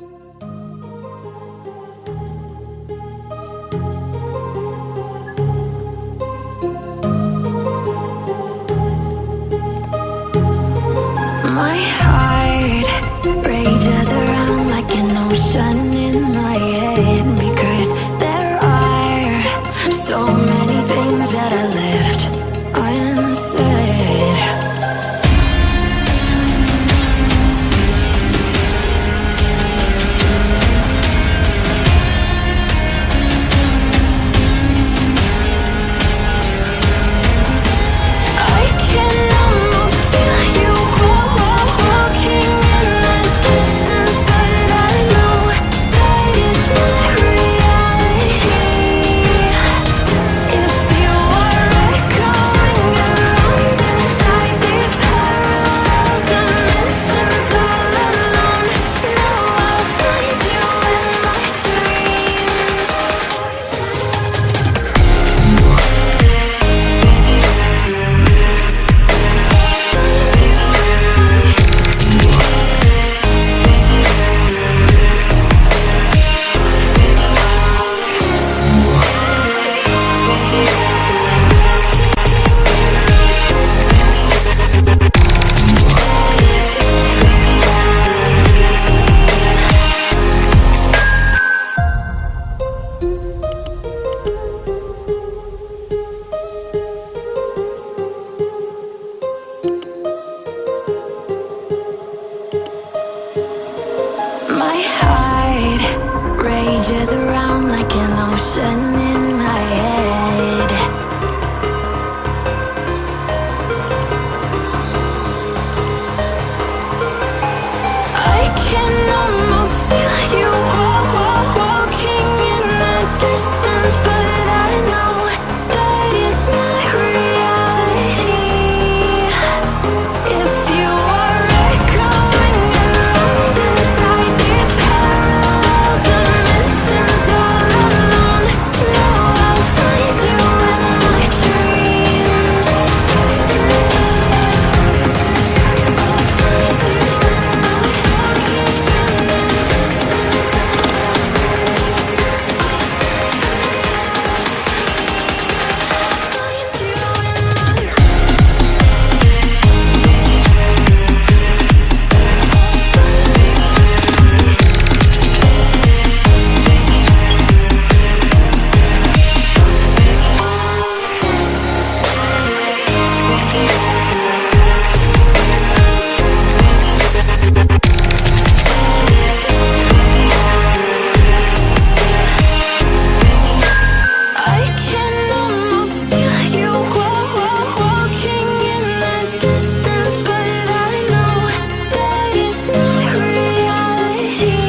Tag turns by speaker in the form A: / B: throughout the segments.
A: My heart rages around like an ocean in my head, because there are so many things that I left unsaid. I can almost feel you walking in the distance, but I know that is not reality. If you are echoing around inside these parallel dimensions all alone, know I'll find you in my dreams. My heart rages around like an ocean in my head. I can almost feel you walking in the distance, but I know that is not reality. If you are echoing around inside these parallel dimensions all alone, know I'll find you in my dreams. I can almost feel you walking in the distance, but I know that is not reality.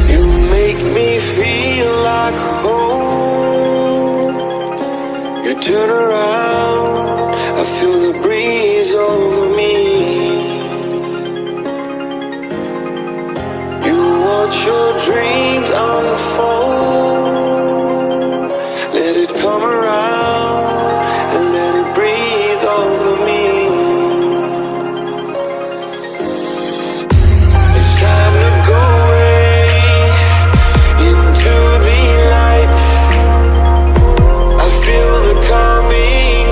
B: You make me feel like home. You turn around, I feel the breeze over me. You watch your dreams unfold. Let it come around and let it breathe over me. It's time to go away into the light. I feel the coming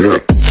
C: Yeah.